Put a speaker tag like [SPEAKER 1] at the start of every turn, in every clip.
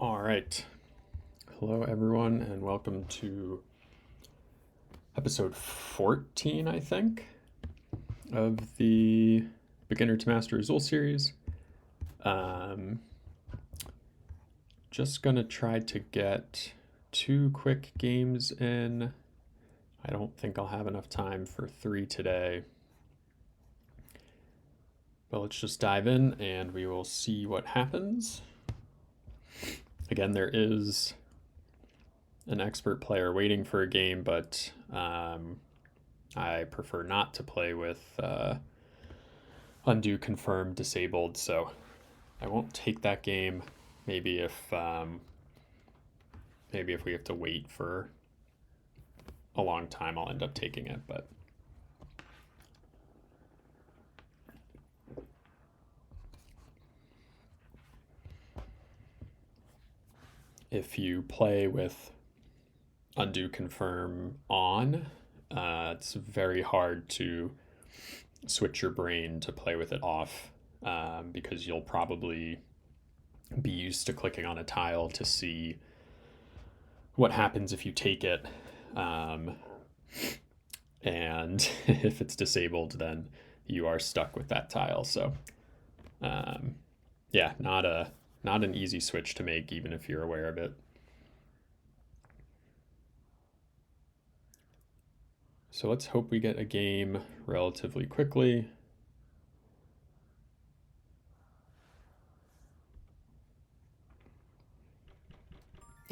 [SPEAKER 1] All right. Hello, everyone, and welcome to episode 14, I think, of the Beginner to Master Azul series. Just going to try to get 2 quick games in. I don't think I'll have enough time for 3 today. But let's just dive in and we will see what happens. Again, there is an expert player waiting for a game, but I prefer not to play with undo, confirm, disabled, so I won't take that game. Maybe if we have to wait for a long time, I'll end up taking it, but if you play with undo, confirm on, it's very hard to switch your brain to play with it off, because you'll probably be used to clicking on a tile to see what happens if you take it. And if it's disabled, then you are stuck with that tile. So yeah, not an easy switch to make, even if you're aware of it. So let's hope we get a game relatively quickly.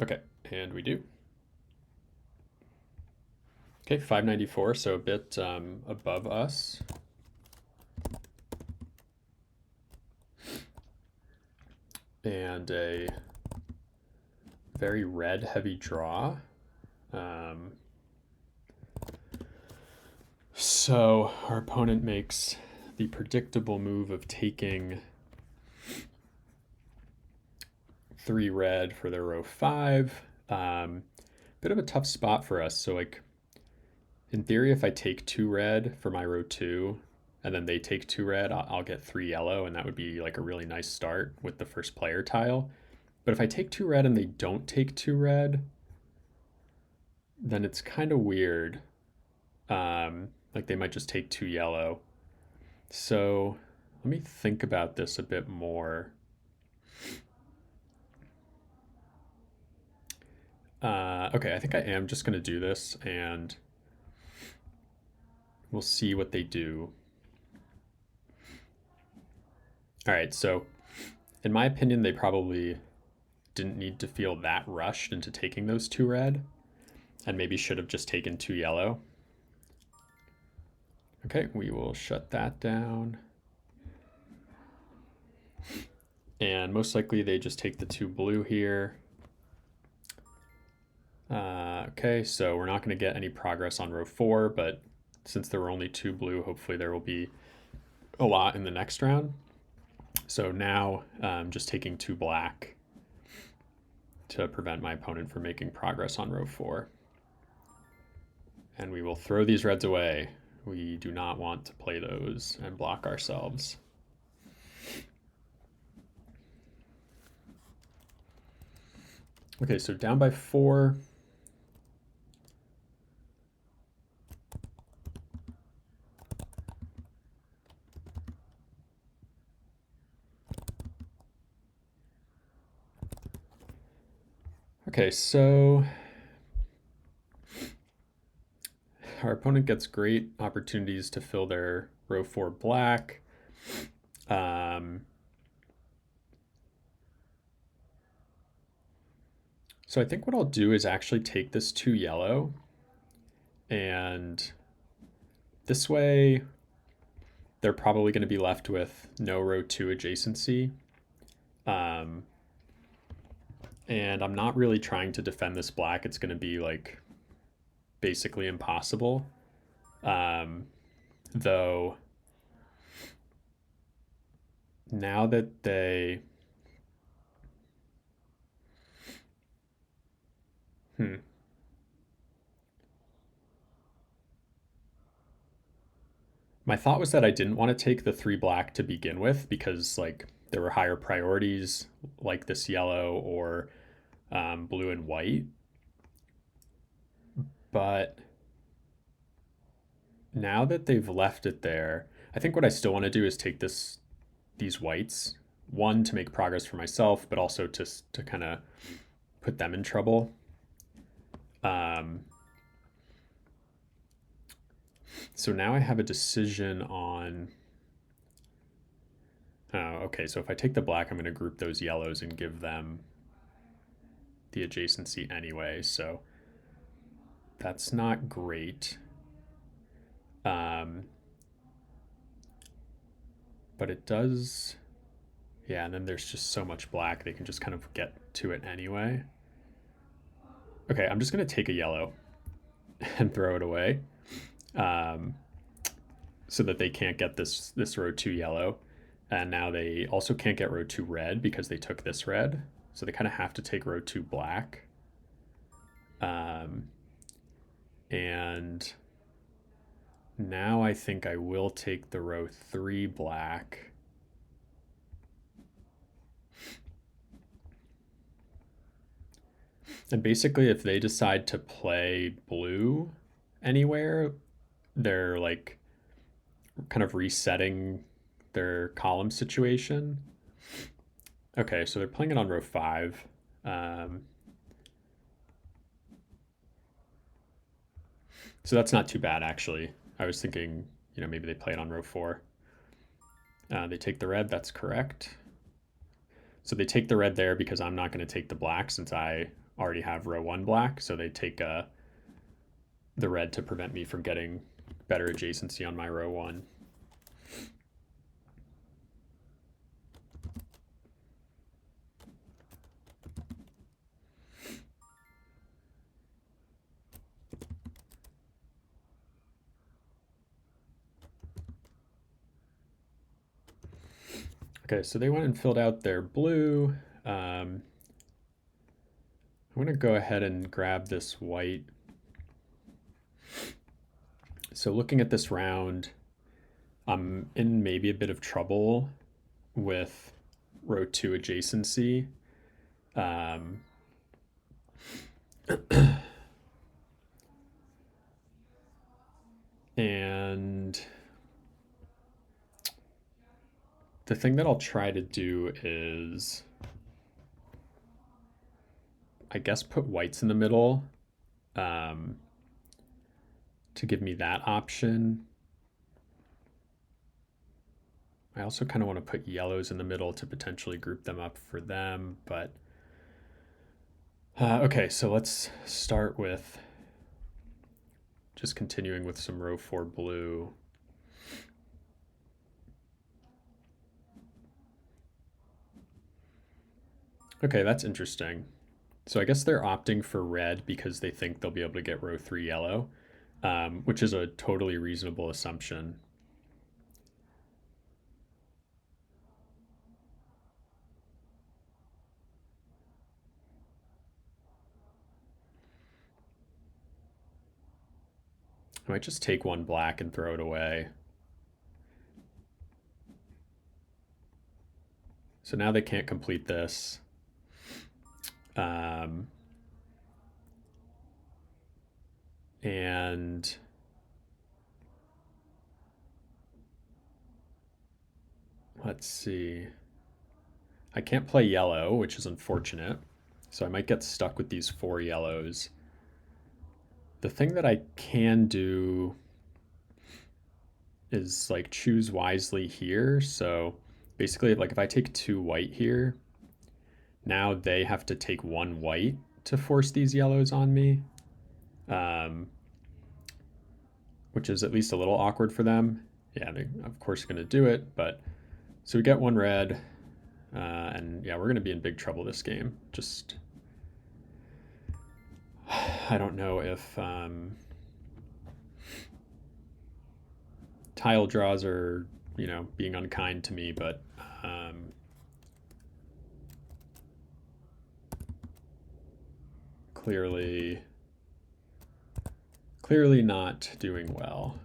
[SPEAKER 1] Okay, and we do. Okay, 594, so a bit above us. And a very red heavy draw. So our opponent makes the predictable move of taking 3 red for their row 5. Bit of a tough spot for us. So like, in theory, if I take 2 red for my row 2, and then they take 2 red, I'll get 3 yellow, and that would be like a really nice start with the first player tile. But if I take 2 red and they don't take 2 red, then it's kind of weird. Like they might just take 2 yellow. So let me think about this a bit more. Okay, I think I am just going to do this, and we'll see what they do. All right, so in my opinion, they probably didn't need to feel that rushed into taking those 2 red, and maybe should have just taken 2 yellow. Okay, we will shut that down. And most likely they just take the 2 blue here. Okay, so we're not going to get any progress on row 4, but since there were only 2 blue, hopefully there will be a lot in the next round. So now just taking 2 black to prevent my opponent from making progress on row 4. And we will throw these reds away. We do not want to play those and block ourselves. Okay, so down by 4. Okay, so our opponent gets great opportunities to fill their row 4 black. So I think what I'll do is actually take this 2 yellow, and this way they're probably going to be left with no row 2 adjacency. And I'm not really trying to defend this black. It's going to be like basically impossible. Though now that they my thought was that I didn't want to take the 3 black to begin with, because like there were higher priorities like this yellow, or blue and white. But now that they've left it there, I think what I still want to do is take these whites, one to make progress for myself, but also to kind of put them in trouble. So now I have a decision on. Oh, okay, so if I take the black, I'm going to group those yellows and give them the adjacency anyway. So that's not great. But it does. Yeah, and then there's just so much black, they can just kind of get to it anyway. Okay, I'm just going to take a yellow and throw it away so that they can't get this row 2 yellow. And now they also can't get row 2 red because they took this red. So they kind of have to take row 2 black. And now I think I will take the row 3 black. And basically, if they decide to play blue anywhere, they're like kind of resetting their column situation. Okay, so they're playing it on row 5. So that's not too bad, actually. I was thinking, maybe they play it on row 4. They take the red, that's correct. So they take the red there because I'm not going to take the black since I already have row 1 black. So they take the red to prevent me from getting better adjacency on my row 1. Okay, so they went and filled out their blue. I'm going to go ahead and grab this white. So looking at this round, I'm in maybe a bit of trouble with row 2 adjacency. And the thing that I'll try to do is, I guess, put whites in the middle to give me that option. I also kind of want to put yellows in the middle to potentially group them up for them, but okay, so let's start with just continuing with some row 4 blue. Okay, that's interesting. So I guess they're opting for red because they think they'll be able to get row 3 yellow, which is a totally reasonable assumption. I might just take one black and throw it away. So now they can't complete this. And let's see. I can't play yellow, which is unfortunate. So I might get stuck with these 4 yellows. The thing that I can do is like choose wisely here. So basically, like if I take 2 white here, now they have to take 1 white to force these yellows on me, which is at least a little awkward for them. Yeah, they of course are going to do it, but so we get 1 red, and yeah, we're going to be in big trouble this game. Just I don't know if tile draws are being unkind to me, but clearly not doing well.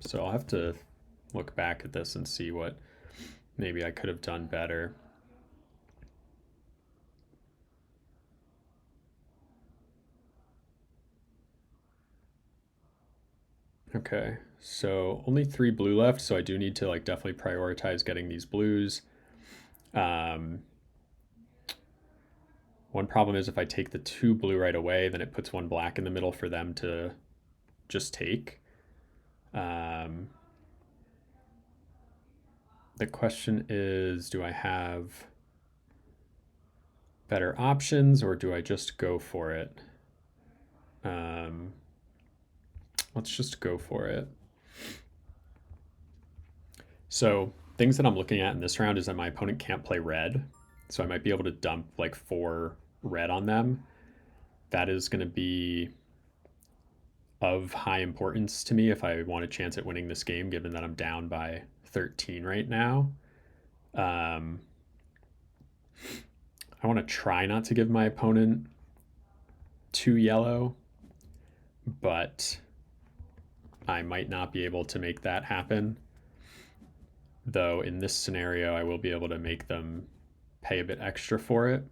[SPEAKER 1] So I'll have to look back at this and see what maybe I could have done better. Okay, so only 3 blue left, so I do need to like definitely prioritize getting these blues. Um, One problem is if I take the 2 blue right away, then it puts 1 black in the middle for them to just take. Um, the question is, do I have better options or do I just go for it? Um, let's just go for it. So things that I'm looking at in this round is that my opponent can't play red. So I might be able to dump like 4 red on them. That is going to be of high importance to me if I want a chance at winning this game, given that I'm down by 13 right now. Um, I want to try not to give my opponent 2 yellow, but I might not be able to make that happen. Though in this scenario, I will be able to make them pay a bit extra for it.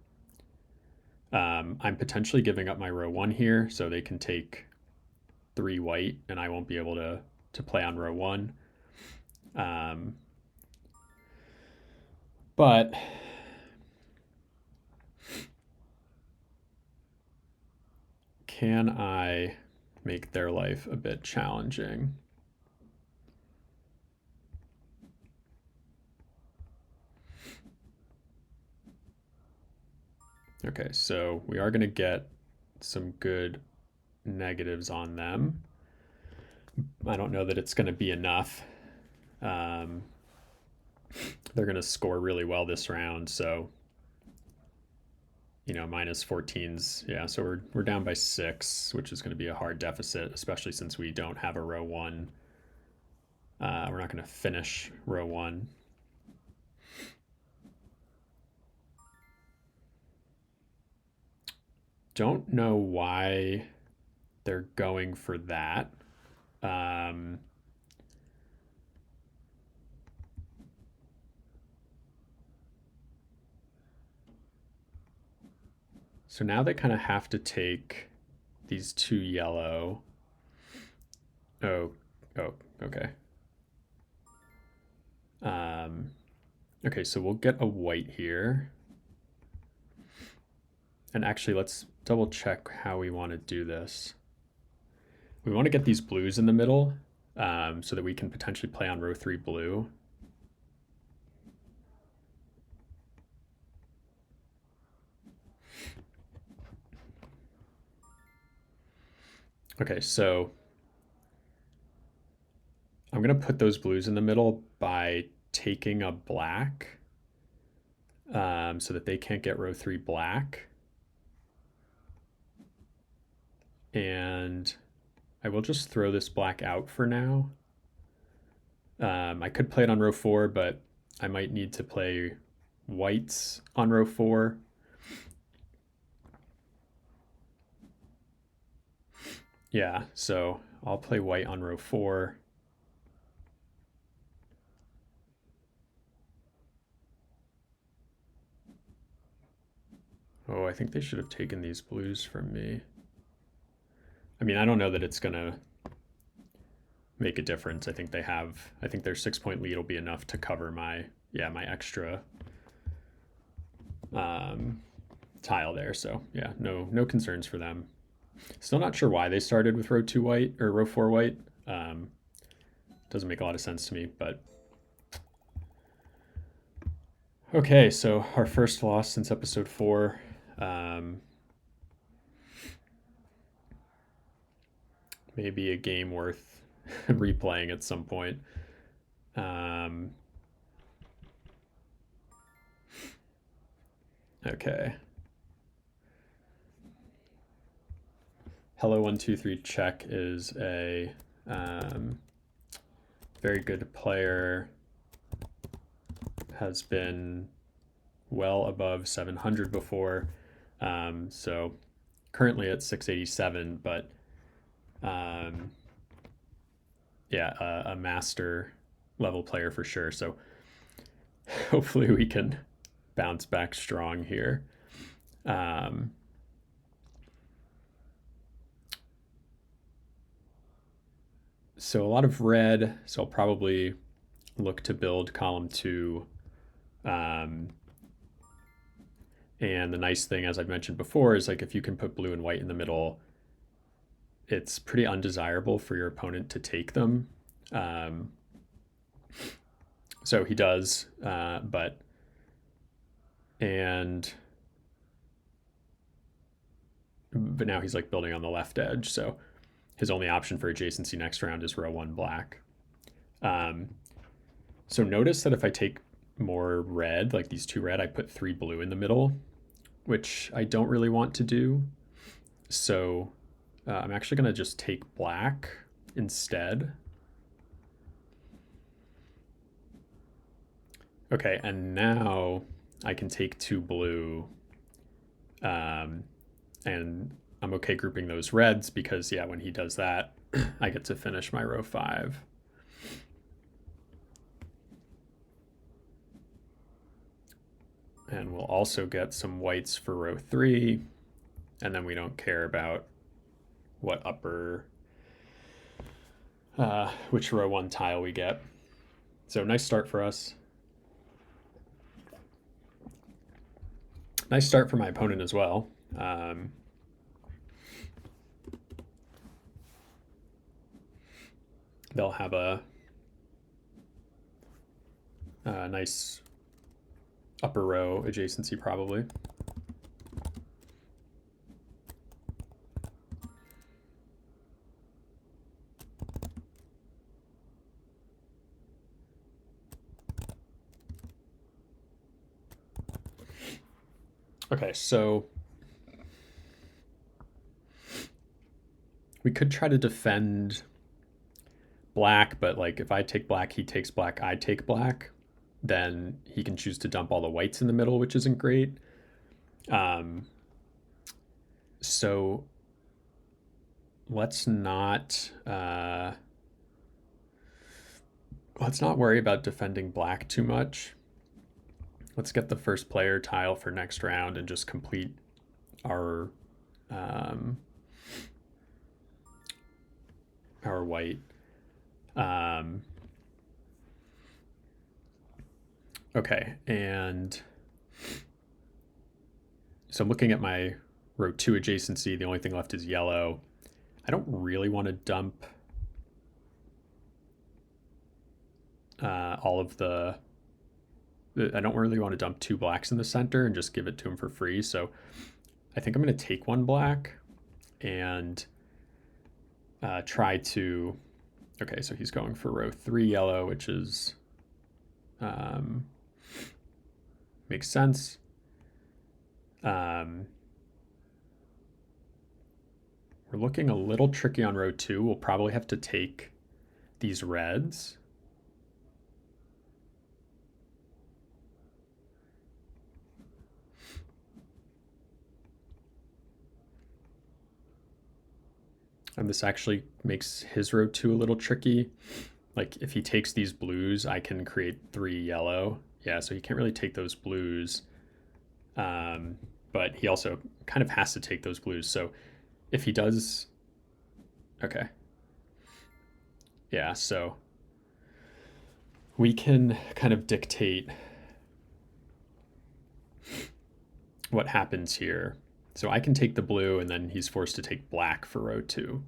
[SPEAKER 1] I'm potentially giving up my row 1 here, so they can take 3 white, and I won't be able to play on row 1. But can I make their life a bit challenging? Okay, so we are going to get some good negatives on them. I don't know that it's going to be enough. Um, they're going to score really well this round, so minus 14's, yeah, so we're down by 6, which is going to be a hard deficit, especially since we don't have a row 1. We're not going to finish row 1. Don't know why they're going for that. So now they kind of have to take these 2 yellow. Oh, okay. Okay, so we'll get a white here. And actually, let's double check how we want to do this. We want to get these blues in the middle so that we can potentially play on row 3 blue. Okay, so I'm going to put those blues in the middle by taking a black so that they can't get row 3 black. And I will just throw this black out for now. I could play it on row 4, but I might need to play whites on row 4. Yeah, so I'll play white on row 4. Oh, I think they should have taken these blues from me. I mean, I don't know that it's going to make a difference. I think their 6-point lead will be enough to cover my extra tile there. So yeah, no concerns for them. Still not sure why they started with row 2 white or row 4 white. Doesn't make a lot of sense to me, but okay. So our first loss since episode 4. Maybe a game worth replaying at some point. Okay. Hello123 Check is a very good player. Has been well above 700 before. So currently at 687, but yeah, a master level player for sure. So hopefully we can bounce back strong here. So a lot of red, so I'll probably look to build column 2. Um, and the nice thing, as I've mentioned before, is like if you can put blue and white in the middle, it's pretty undesirable for your opponent to take them. Um, so he does, but now he's like building on the left edge. So his only option for adjacency next round is row 1 black. Um, so notice that if I take more red, like these 2 red, I put 3 blue in the middle, which I don't really want to do. So I'm actually going to just take black instead. Okay, and now I can take 2 blue, and I'm okay grouping those reds because, yeah, when he does that, I get to finish my row 5. And we'll also get some whites for row 3, and then we don't care about what which row 1 tile we get. So nice start for us. Nice start for my opponent as well. They'll have a nice upper row adjacency probably. Okay, so we could try to defend black, but like if I take black, he takes black, I take black, then he can choose to dump all the whites in the middle, which isn't great. So let's not worry about defending black too much. Let's get the first player tile for next round and just complete our white. Okay, and so I'm looking at my row 2 adjacency. The only thing left is yellow. I don't really want to dump all of the... I don't really want to dump 2 blacks in the center and just give it to him for free. So I think I'm going to take 1 black and try to... Okay, so he's going for row 3 yellow, which is... makes sense. We're looking a little tricky on row 2. We'll probably have to take these reds. And this actually makes his row 2 a little tricky. Like if he takes these blues, I can create 3 yellow. Yeah, so he can't really take those blues. But he also kind of has to take those blues. So if he does... Okay. Yeah, so we can kind of dictate what happens here. So I can take the blue and then he's forced to take black for row 2.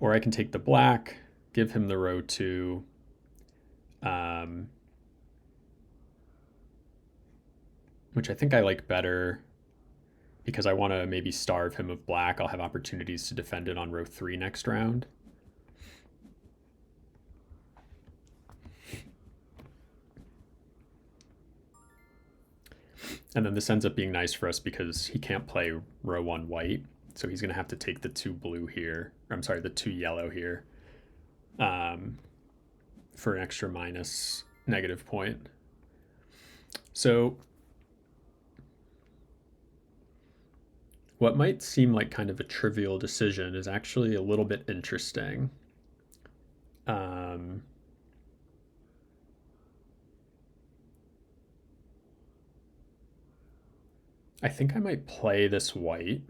[SPEAKER 1] Or I can take the black, give him the row 2, which I think I like better because I want to maybe starve him of black. I'll have opportunities to defend it on row 3 next round. And then this ends up being nice for us because he can't play row 1 white. So he's going to have to take the 2 blue here. Or I'm sorry, the 2 yellow here for an extra minus negative point. So what might seem like kind of a trivial decision is actually a little bit interesting. I think I might play this white.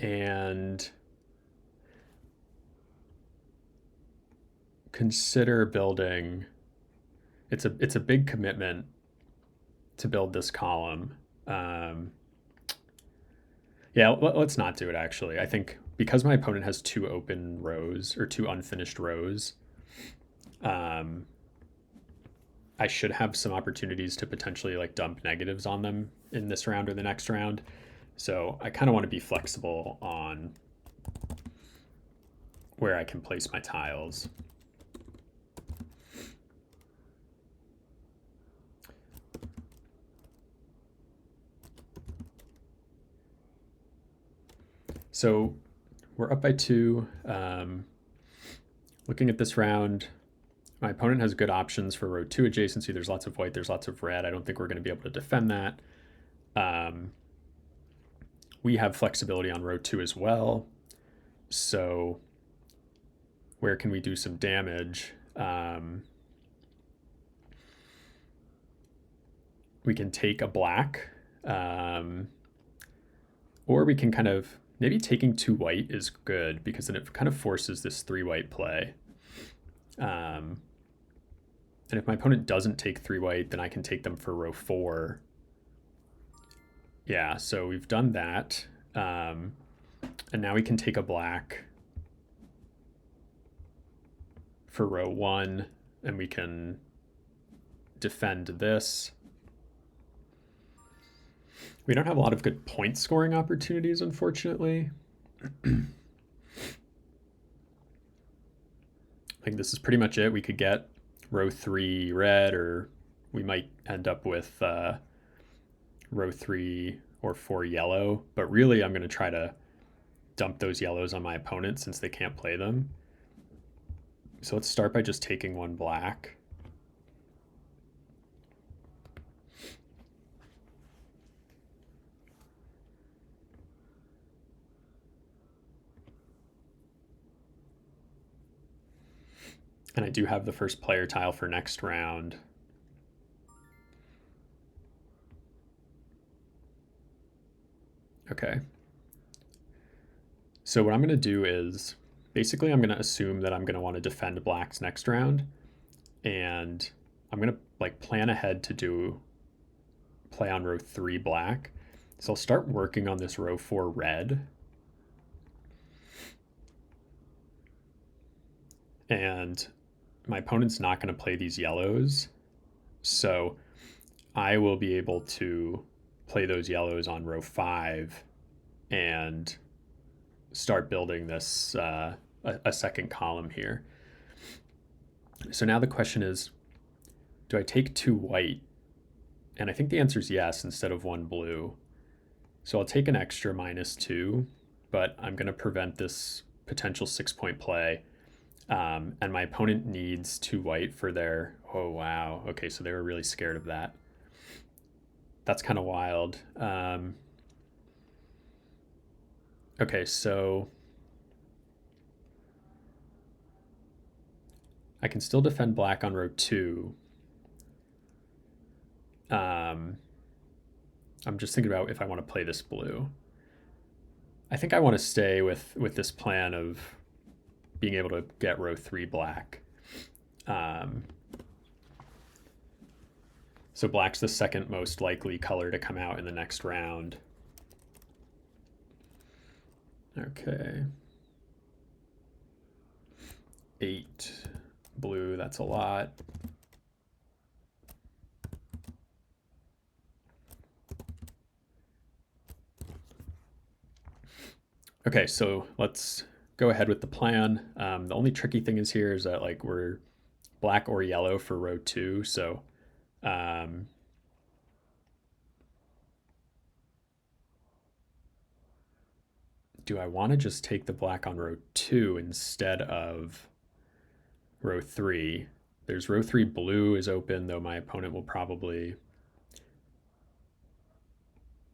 [SPEAKER 1] and consider building. It's a big commitment to build this column. Um, yeah, let's not do it actually. I think because my opponent has two open rows or two unfinished rows, um, I should have some opportunities to potentially like dump negatives on them in this round or the next round. So I kind of want to be flexible on where I can place my tiles. So we're up by two. Looking at this round, my opponent has good options for row two adjacency. There's lots of white, there's lots of red. I don't think we're going to be able to defend that. We have flexibility on row two as well. So where can we do some damage? We can take a black, or we can kind of, maybe taking two white is good because then it kind of forces this three white play. And if my opponent doesn't take three white, then I can take them for row four. Yeah, so we've done that. And now we can take a black for row one, and we can defend this. We don't have a lot of good point scoring opportunities, unfortunately. I think this is pretty much it. We could get row three red, or we might end up with row three or four yellow. But really, I'm going to try to dump those yellows on my opponent since they can't play them. So let's start by just taking one black. And I do have the first player tile for next round. Okay. So what I'm going to do is, basically I'm going to assume that I'm going to want to defend blacks next round. And I'm going to like plan ahead to play on row three black. So I'll start working on this row four red. And my opponent's not going to play these yellows. So I will be able to play those yellows on row five and start building this a second column here. So now the question is, do I take two white? And I think the answer is yes instead of one blue. So I'll take an extra -2, but I'm going to prevent this potential 6-point play. And my opponent needs two white for their, oh wow, okay, so they were really scared of that. That's kind of wild. Okay, so I can still defend black on row two. I'm just thinking about if I want to play this blue. I think I want to stay with this plan of being able to get row three black. So black's the second most likely color to come out in the next round. Okay. 8 blue, that's a lot. Okay, so let's go ahead with the plan. The only tricky thing is here is that like we're black or yellow for row two, so do I want to just take the black on row two instead of row three? There's row three blue is open, though my opponent will probably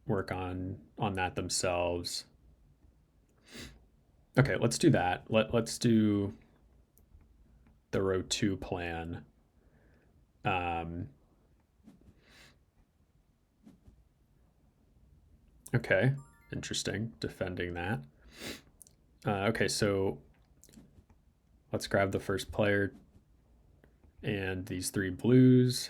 [SPEAKER 1] work on that themselves. Okay, let's do that. Let's do the row two plan. Okay, interesting, defending that. Okay, so let's grab the first player and these 3 blues.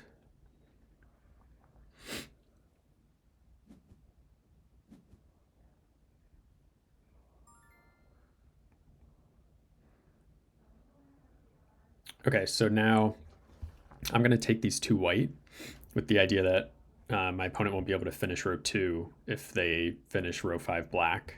[SPEAKER 1] Okay, so now I'm going to take these 2 white with the idea that my opponent won't be able to finish row 2 if they finish row 5 black.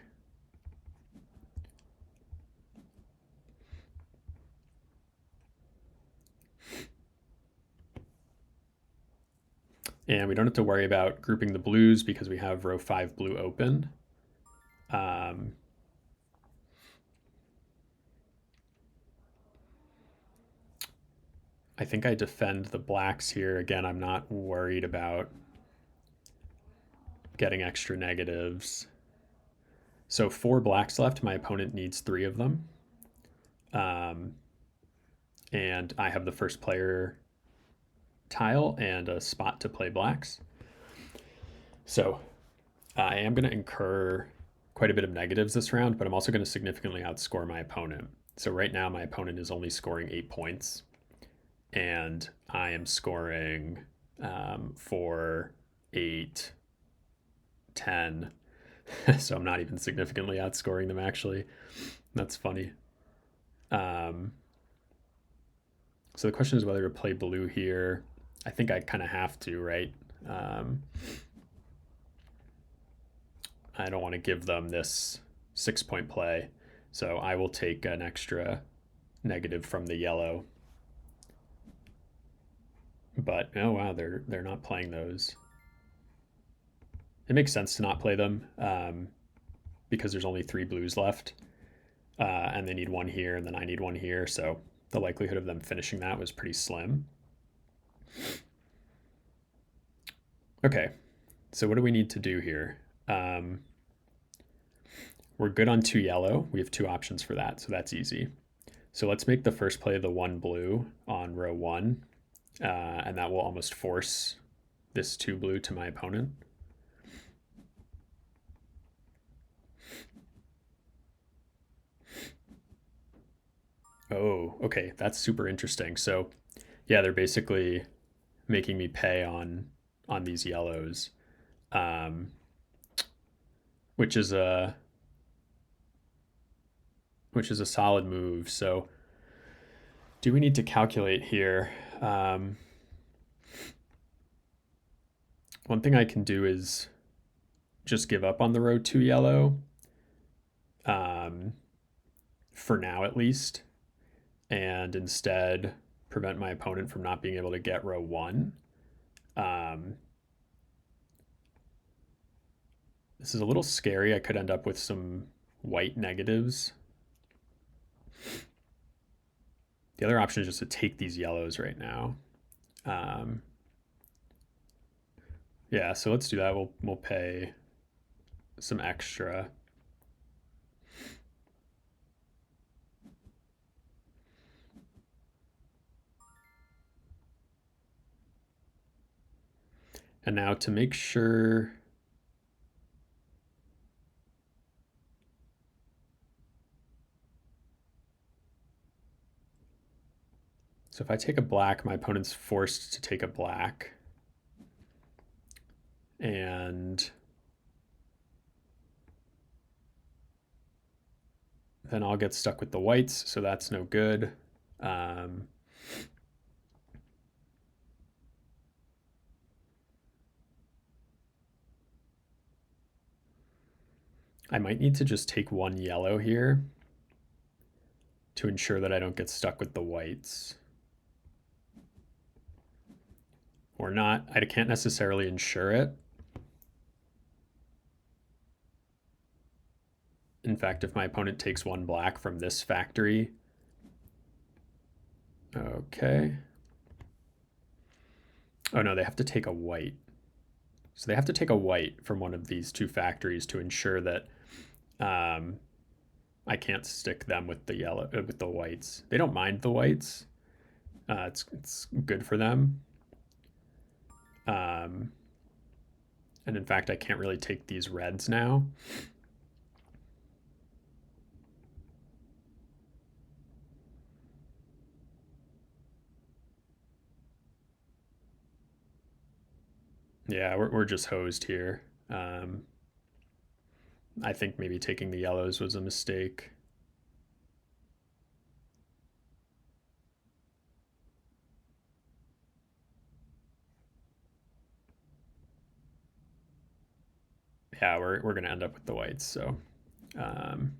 [SPEAKER 1] And we don't have to worry about grouping the blues because we have row 5 blue open. I think I defend the blacks here. Again, I'm not worried about getting extra negatives. So 4 blacks left. My opponent needs 3 of them. And I have the first player tile and a spot to play blacks. So I am going to incur quite a bit of negatives this round, but I'm also going to significantly outscore my opponent. So right now my opponent is only scoring 8 points, and I am scoring 4, 8, 10. So I'm not even significantly outscoring them, actually. That's funny. So the question is whether to play blue here. I think I kind of have to, right? I don't want to give them this 6-point play, so I will take an extra negative from the yellow. But oh wow, they're not playing those. It makes sense to not play them because there's only 3 blues left, and they need 1 here, and then I need 1 here, so the likelihood of them finishing that was pretty slim. Okay, so what do we need to do here? We're good on 2 yellow. We have 2 options for that, so that's easy. So let's make the first play the 1 blue on row 1, and that will almost force this 2 blue to my opponent. Oh, okay, that's super interesting. So yeah, they're basically making me pay on these yellows, um, which is a solid move. So do we need to calculate here? One thing I can do is just give up on the row 2 yellow, for now at least, and instead prevent my opponent from not being able to get row 1. This is a little scary. I could end up with some white negatives. The other option is just to take these yellows right now. Yeah, so let's do that. We'll pay some extra. And now to make sure, so if I take a black, my opponent's forced to take a black. And then I'll get stuck with the whites, so that's no good. I might need to just take 1 yellow here to ensure that I don't get stuck with the whites. Or not. I can't necessarily ensure it. In fact, if my opponent takes 1 black from this factory, okay. Oh no, they have to take a white. So they have to take a white from one of these 2 factories to ensure that I can't stick them with the yellow with the whites. They don't mind the whites. It's good for them. And in fact, I can't really take these reds now. Yeah, we're just hosed here. Um, I think maybe taking the yellows was a mistake. Yeah, we're gonna end up with the whites. So um,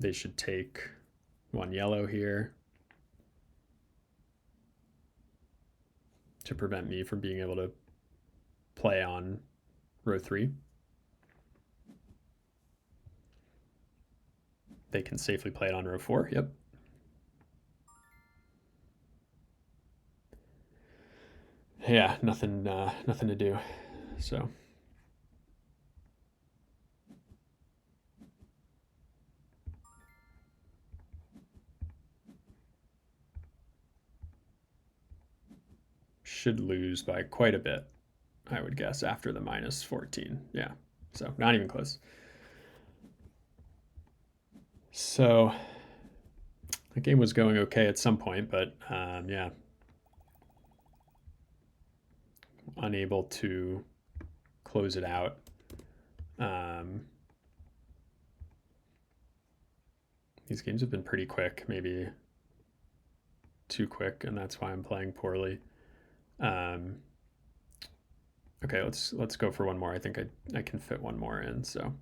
[SPEAKER 1] they should take one yellow here to prevent me from being able to play on row 3. They can safely play it on row 4. Yep. Yeah, nothing to do. So should lose by quite a bit, I would guess, after the minus 14. Yeah, so not even close. So the game was going okay at some point, but yeah, unable to close it out. These games have been pretty quick, maybe too quick, and that's why I'm playing poorly. Um, okay, let's go for one more. I think I can fit one more in. So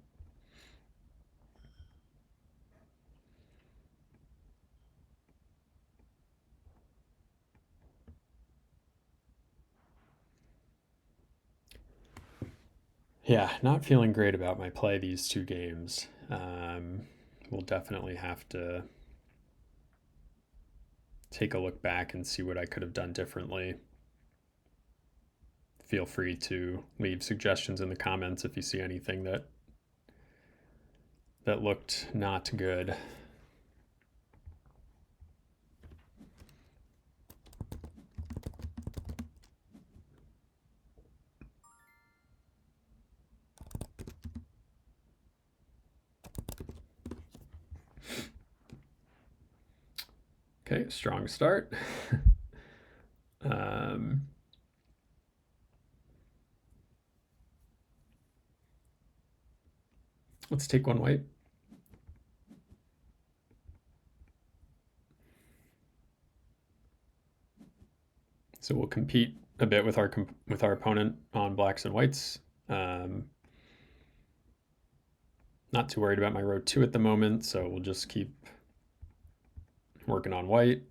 [SPEAKER 1] yeah, not feeling great about my play these two games. We'll definitely have to take a look back and see what I could have done differently. Feel free to leave suggestions in the comments if you see anything that looked not good. Okay, strong start. um, let's take one white. So we'll compete a bit with our opponent on blacks and whites. Not too worried about my row 2 at the moment, so we'll just keep working on white.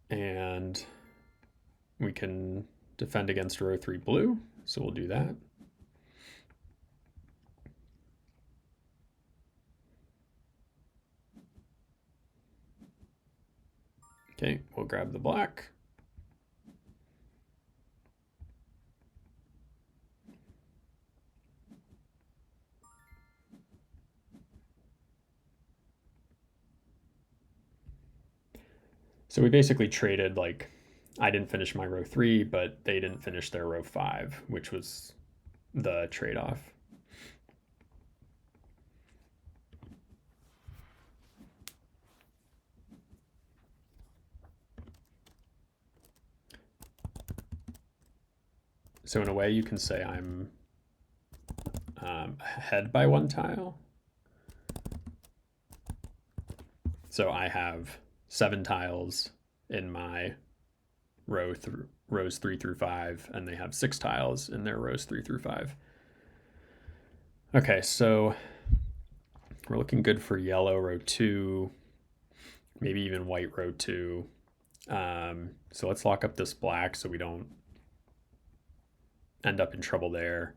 [SPEAKER 1] And we can defend against row 3 blue, so we'll do that. Okay, we'll grab the black. So we basically traded, like, I didn't finish my row 3, but they didn't finish their row 5, which was the trade-off. So in a way, you can say I'm ahead by one tile. So I have 7 tiles in my rows 3 through 5, and they have 6 tiles in their rows 3 through 5. Okay, so we're looking good for yellow row 2, maybe even white row 2. So let's lock up this black so we don't end up in trouble there.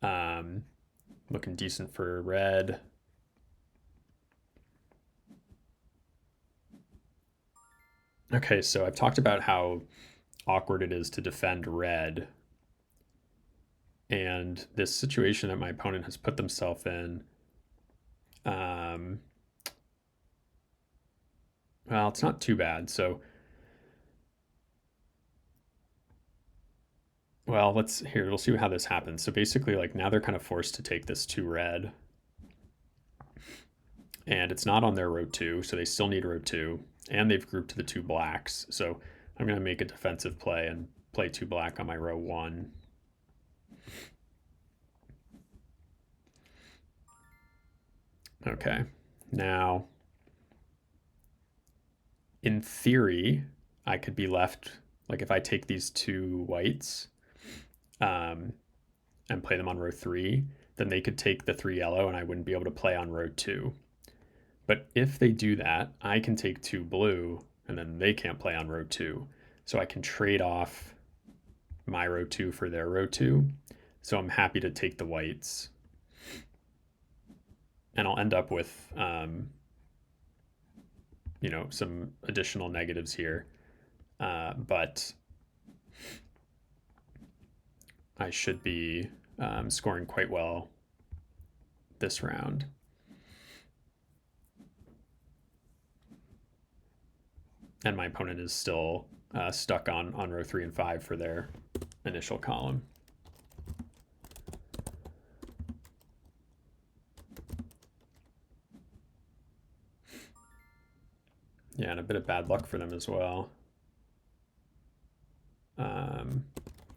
[SPEAKER 1] Looking decent for red. Okay, so I've talked about how awkward it is to defend red. And this situation that my opponent has put themselves in, well, it's not too bad. So, well, we'll see how this happens. So basically, like, now they're kind of forced to take this 2 red. And it's not on their row 2, so they still need row 2. and they've grouped the two blacks. So I'm going to make a defensive play and play two black on my row 1. Okay, now in theory, I could be left, like if I take these two whites and play them on row 3, then they could take the 3 yellow and I wouldn't be able to play on row 2. But if they do that, I can take 2 blue and then they can't play on row 2. So I can trade off my row 2 for their row 2. So I'm happy to take the whites. And I'll end up with, some additional negatives here. But I should be scoring quite well this round. And my opponent is still stuck on row 3 and 5 for their initial column. Yeah, and a bit of bad luck for them as well.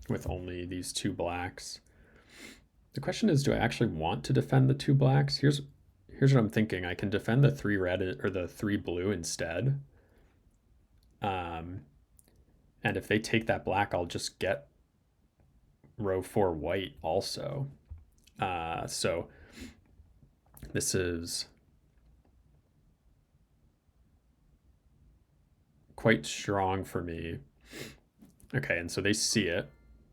[SPEAKER 1] With only these 2 blacks. The question is, do I actually want to defend the 2 blacks? Here's what I'm thinking. I can defend the 3 red or the 3 blue instead. And if they take that black, I'll just get row 4 white also. So this is quite strong for me. Okay, and so they see it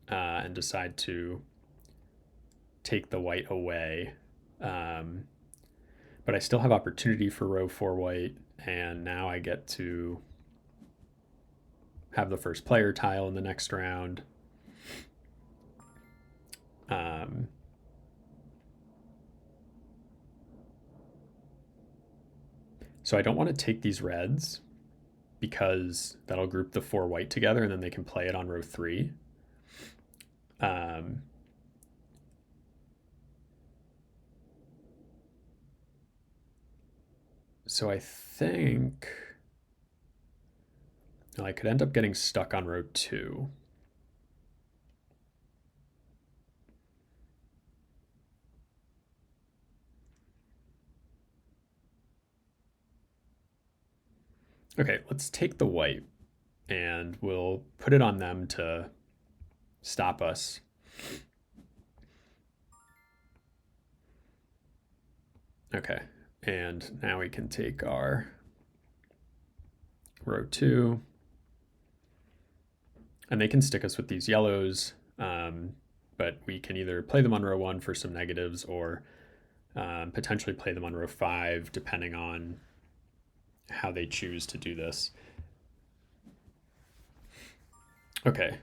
[SPEAKER 1] and decide to take the white away. But I still have opportunity for row 4 white, and now I get to have the first player tile in the next round. So I don't want to take these reds because that'll group the 4 white together and then they can play it on row 3. So I think I could end up getting stuck on row 2. Okay, let's take the white and we'll put it on them to stop us. Okay, and now we can take our row 2. And they can stick us with these yellows, but we can either play them on row 1 for some negatives or potentially play them on row 5, depending on how they choose to do this. Okay.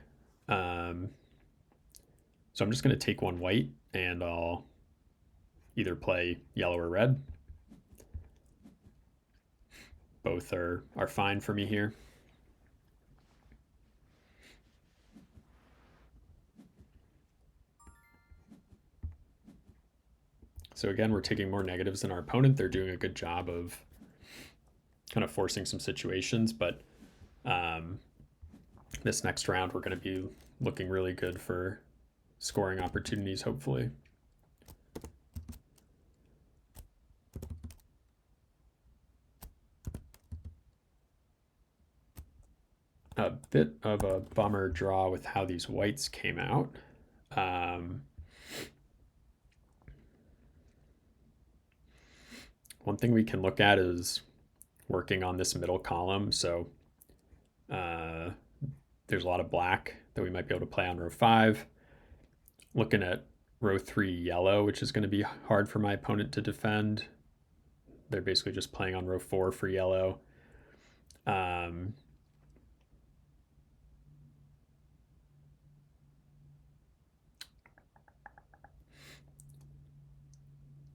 [SPEAKER 1] So I'm just going to take 1 white and I'll either play yellow or red. Both are fine for me here. So again, we're taking more negatives than our opponent. They're doing a good job of kind of forcing some situations, but this next round we're going to be looking really good for scoring opportunities, hopefully. A bit of a bummer draw with how these whites came out. One thing we can look at is working on this middle column. So there's a lot of black that we might be able to play on row 5. Looking at row 3 yellow, which is going to be hard for my opponent to defend. They're basically just playing on row 4 for yellow.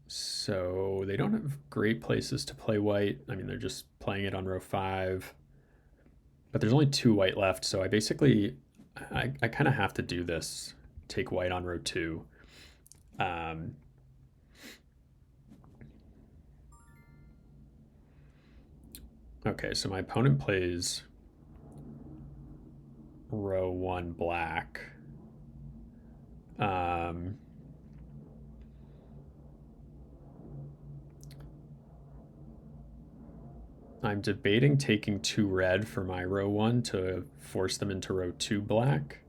[SPEAKER 1] So they don't have great places to play white. I mean, they're just playing it on row 5. But there's only 2 white left, so I basically, I kind of have to do this. Take white on row 2. Okay, so my opponent plays row 1 black. Um, I'm debating taking 2 red for my row 1 to force them into row 2 black.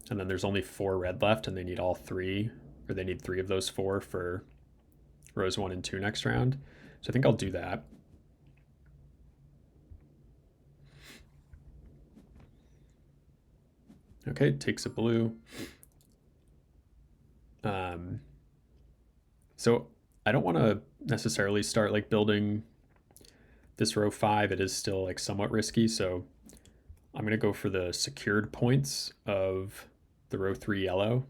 [SPEAKER 1] And then there's only 4 red left, and they need all 3, or they need 3 of those 4 for rows 1 and 2 next round. So I think I'll do that. Okay, takes a blue. Um, so I don't want to necessarily start like building this row 5. It is still like somewhat risky, so I'm going to go for the secured points of the row 3 yellow.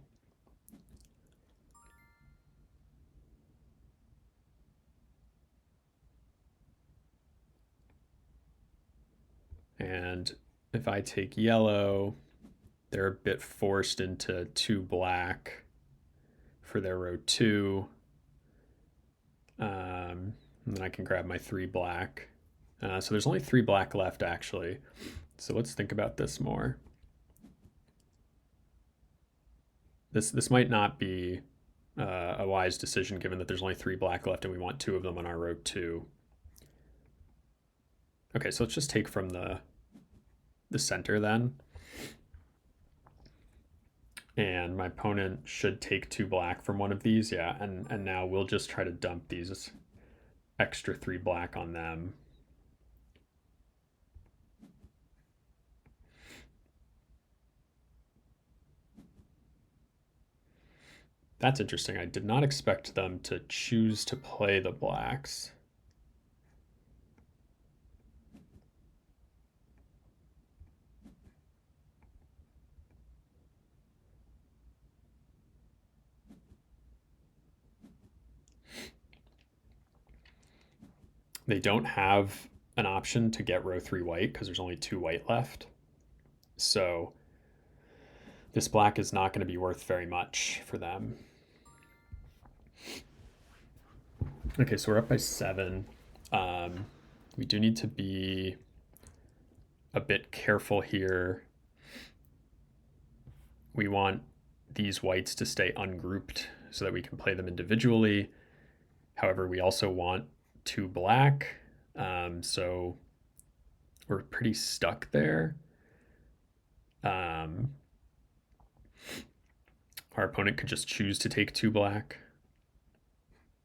[SPEAKER 1] And if I take yellow, they're a bit forced into 2 black for their row 2. And then I can grab my 3 black. So there's only 3 black left, actually. So let's think about this more. This might not be a wise decision given that there's only 3 black left and we want 2 of them on our row 2. Okay, so let's just take from the center then. And my opponent should take 2 black from one of these, yeah. And now we'll just try to dump these extra 3 black on them. That's interesting. I did not expect them to choose to play the blacks. They don't have an option to get row 3 white because there's only 2 white left. So this black is not going to be worth very much for them. Okay, so we're up by 7. We do need to be a bit careful here. We want these whites to stay ungrouped so that we can play them individually. However, we also want 2 black, so we're pretty stuck there. Our opponent could just choose to take 2 black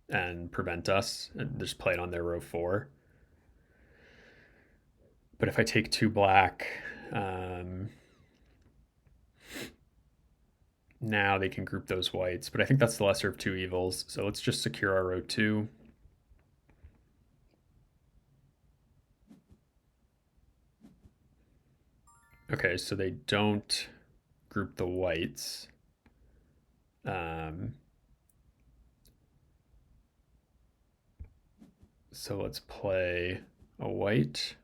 [SPEAKER 1] and prevent us and just play it on their row 4. But if I take 2 black, now they can group those whites. But I think that's the lesser of 2 evils. So let's just secure our row 2. Okay, so they don't group the whites. So let's play a white.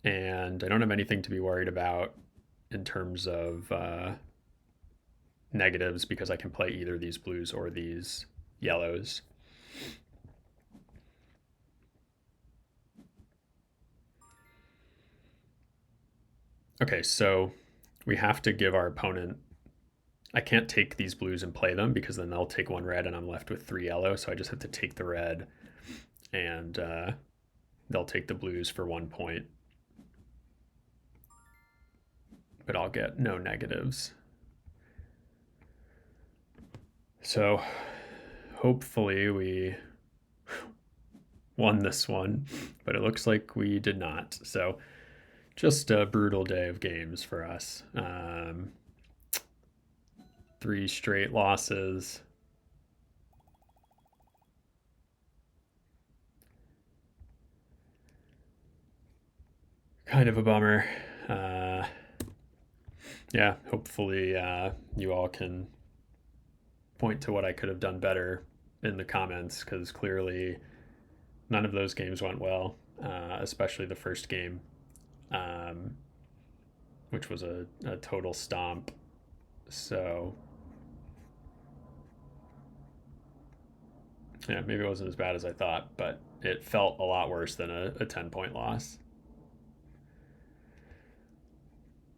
[SPEAKER 1] And I don't have anything to be worried about in terms of negatives because I can play either these blues or these yellows. Okay, so we have to give our opponent. I can't take these blues and play them because then they'll take 1 red and I'm left with 3 yellow. So I just have to take the red and they'll take the blues for 1 point. But I'll get no negatives. So hopefully we won this one, but it looks like we did not. So just a brutal day of games for us. 3 straight losses. Kind of a bummer. Yeah, hopefully you all can point to what I could have done better in the comments because clearly none of those games went well, especially the first game, which was a total stomp. So Yeah, maybe it wasn't as bad as I thought, but it felt a lot worse than a 10-point loss.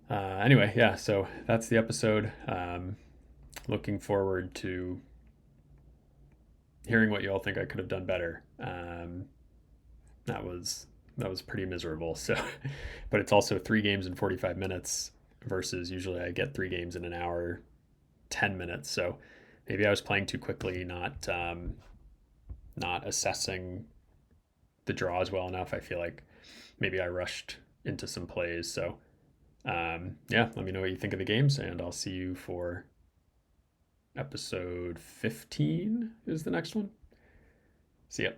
[SPEAKER 1] Anyway, yeah, so that's the episode. Looking forward to hearing what you all think I could have done better. That was that was pretty miserable. So, but it's also 3 games in 45 minutes versus usually I get 3 games in an hour, 10 minutes. So maybe I was playing too quickly, not assessing the draws well enough. I feel like maybe I rushed into some plays. So yeah, let me know what you think of the games, and I'll see you for episode 15 is the next one. See ya.